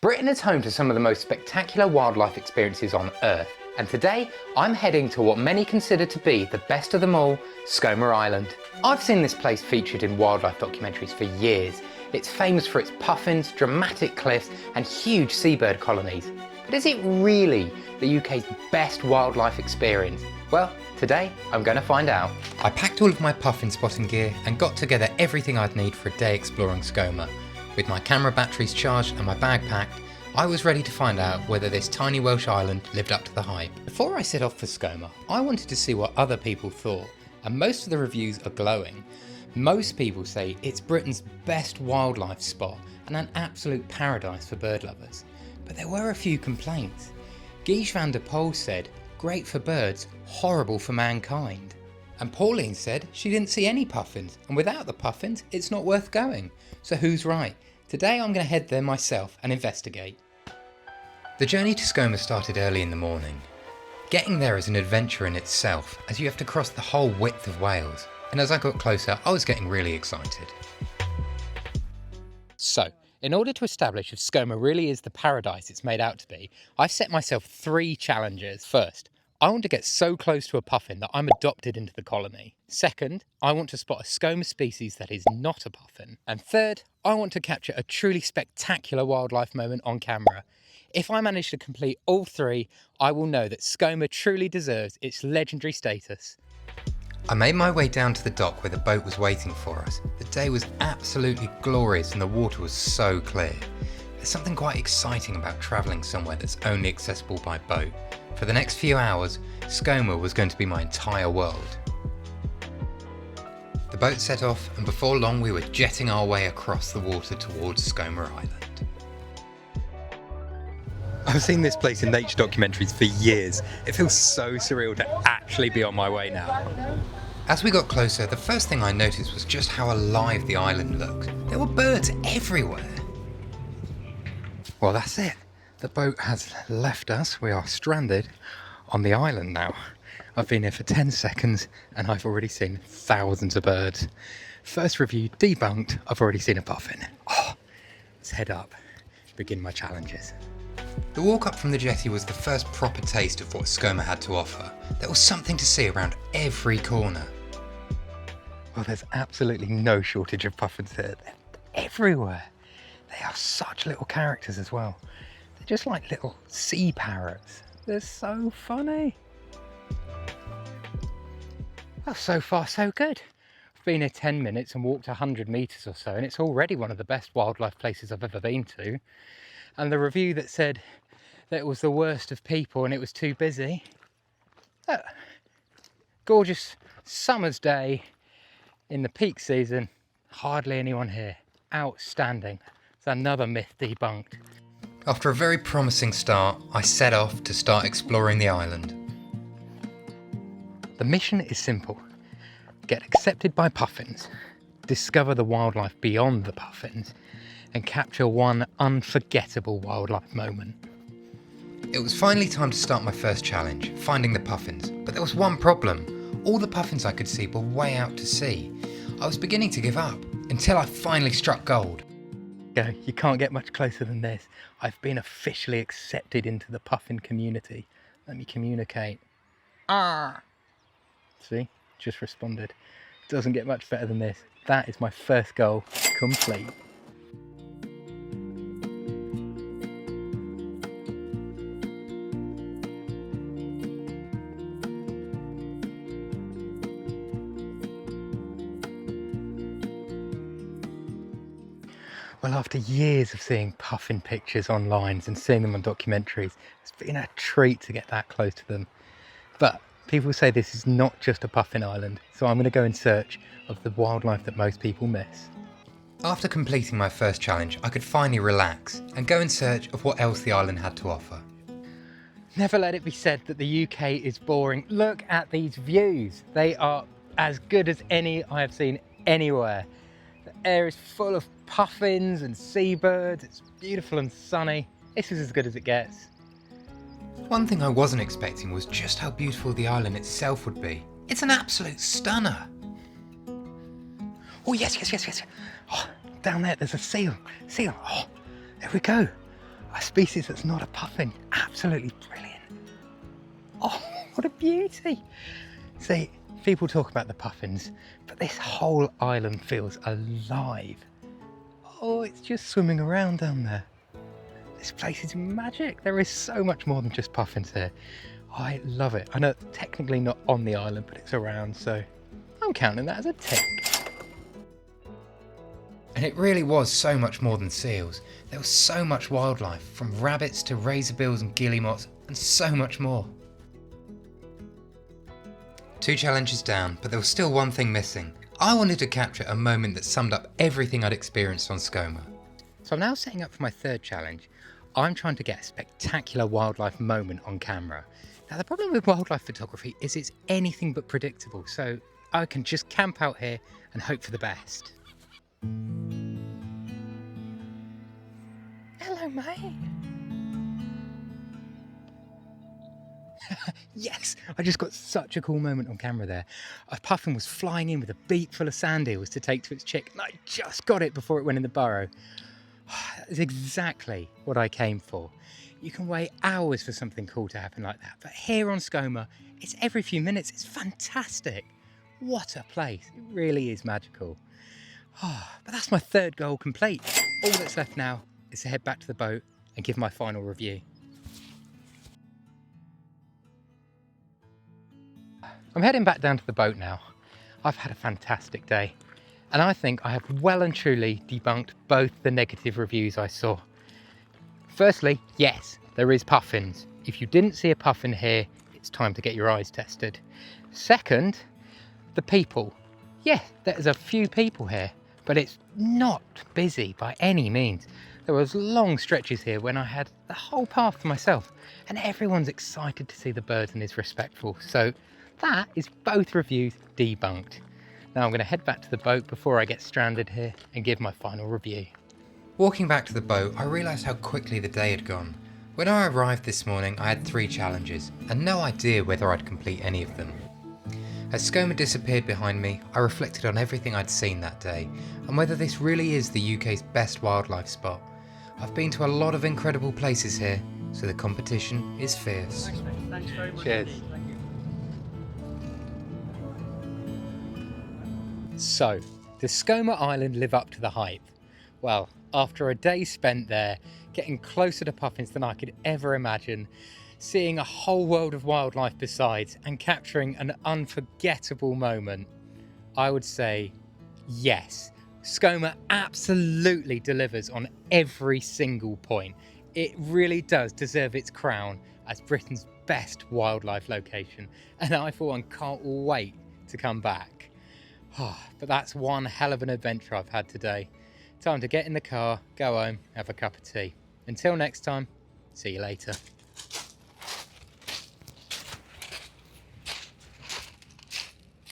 Britain is home to some of the most spectacular wildlife experiences on Earth, and today I'm heading to what many consider to be the best of them all, Skomer Island. I've seen this place featured in wildlife documentaries for years. It's famous for its puffins, dramatic cliffs and huge seabird colonies. But is it really the UK's best wildlife experience? Well, today I'm going to find out. I packed all of my puffin spotting gear and got together everything I'd need for a day exploring Skomer. With my camera batteries charged and my bag packed, I was ready to find out whether this tiny Welsh island lived up to the hype. Before I set off for Skomer, I wanted to see what other people thought, and most of the reviews are glowing. Most people say it's Britain's best wildlife spot and an absolute paradise for bird lovers. But there were a few complaints. Guy van der Poel said, "Great for birds, horrible for mankind." And Pauline said she didn't see any puffins, and without the puffins, it's not worth going. So who's right? Today I'm going to head there myself and investigate. The journey to Skomer started early in the morning. Getting there is an adventure in itself, as you have to cross the whole width of Wales, and as I got closer I was getting really excited. So, in order to establish if Skomer really is the paradise it's made out to be, I've set myself 3 challenges. First, I want to get so close to a puffin that I'm adopted into the colony. Second, I want to spot a Skomer species that is not a puffin. And third, I want to capture a truly spectacular wildlife moment on camera. If I manage to complete all 3, I will know that Skomer truly deserves its legendary status. I made my way down to the dock where the boat was waiting for us. The day was absolutely glorious and the water was so clear. There's something quite exciting about travelling somewhere that's only accessible by boat. For the next few hours, Skomer was going to be my entire world. The boat set off, and before long we were jetting our way across the water towards Skomer Island. I've seen this place in nature documentaries for years. It feels so surreal to actually be on my way now. As we got closer, the first thing I noticed was just how alive the island looked. There were birds everywhere. Well, that's it. The boat has left us. We are stranded on the island now. I've been here for 10 seconds and I've already seen thousands of birds. First review debunked, I've already seen a puffin. Let's head up, begin my challenges. The walk up from the jetty was the first proper taste of what Skomer had to offer. There was something to see around every corner. Well, there's absolutely no shortage of puffins here. They're everywhere. They are such little characters as well. They're just like little sea parrots. They're so funny. Well, so far so good. I've been here 10 minutes and walked 100 metres or so, and it's already one of the best wildlife places I've ever been to. And the review that said that it was the worst of people and it was too busy. Gorgeous summer's day in the peak season, hardly anyone here. Outstanding. It's another myth debunked. After a very promising start, I set off to start exploring the island. The mission is simple. Get accepted by puffins, discover the wildlife beyond the puffins, and capture one unforgettable wildlife moment. It was finally time to start my first challenge, finding the puffins. But there was one problem. All the puffins I could see were way out to sea. I was beginning to give up, until I finally struck gold. You can't get much closer than this. I've been officially accepted into the puffin community. Let me communicate. See, just responded. Doesn't get much better than this. That is my first goal complete. Well, after years of seeing puffin pictures online and seeing them on documentaries, it's been a treat to get that close to them. But people say this is not just a puffin island, so I'm going to go in search of the wildlife that most people miss. After completing my first challenge, I could finally relax and go in search of what else the island had to offer. Never let it be said that the UK is boring. Look at these views. They are as good as any I have seen anywhere. The air is full of puffins and seabirds. It's beautiful and sunny. This is as good as it gets. One thing I wasn't expecting was just how beautiful the island itself would be. It's an absolute stunner. Oh yes. Oh, down there's a seal. Oh, there we go. A species that's not a puffin. Absolutely brilliant. Oh, what a beauty. See, people talk about the puffins, but this whole island feels alive. Oh, it's just swimming around down there. This place is magic. There is so much more than just puffins here. I love it. I know it's technically not on the island, but it's around, so I'm counting that as a tick. And it really was so much more than seals. There was so much wildlife, from rabbits to razorbills and guillemots, and so much more. 2 challenges down, but there was still one thing missing. I wanted to capture a moment that summed up everything I'd experienced on Skomer. So I'm now setting up for my 3rd challenge. I'm trying to get a spectacular wildlife moment on camera. Now the problem with wildlife photography is it's anything but predictable, so I can just camp out here and hope for the best. Hello, mate. Yes, I just got such a cool moment on camera there. A puffin was flying in with a beak full of sand eels to take to its chick, and I just got it before it went in the burrow. That is exactly what I came for. You can wait hours for something cool to happen like that, but here on Skomer, it's every few minutes. It's fantastic. What a place. It really is magical. But that's my 3rd goal complete. All that's left now is to head back to the boat and give my final review. I'm heading back down to the boat now. I've had a fantastic day, and I think I have well and truly debunked both the negative reviews I saw. Firstly, yes, there is puffins. If you didn't see a puffin here, it's time to get your eyes tested. Second, the people. Yeah, there's a few people here, but it's not busy by any means. There was long stretches here when I had the whole path to myself, and everyone's excited to see the birds and is respectful. So that is both reviews debunked. Now I'm going to head back to the boat before I get stranded here and give my final review. Walking back to the boat, I realised how quickly the day had gone. When I arrived this morning, I had 3 challenges and no idea whether I'd complete any of them. As Skomer disappeared behind me, I reflected on everything I'd seen that day and whether this really is the UK's best wildlife spot. I've been to a lot of incredible places here, so the competition is fierce. Thanks very much. Cheers. Thank you. So, does Skomer Island live up to the hype? Well, after a day spent there, getting closer to puffins than I could ever imagine, seeing a whole world of wildlife besides, and capturing an unforgettable moment, I would say yes. Skomer absolutely delivers on every single point. It really does deserve its crown as Britain's best wildlife location, and I for one can't wait to come back. But that's one hell of an adventure I've had today. Time to get in the car, go home, have a cup of tea. Until next time, see you later.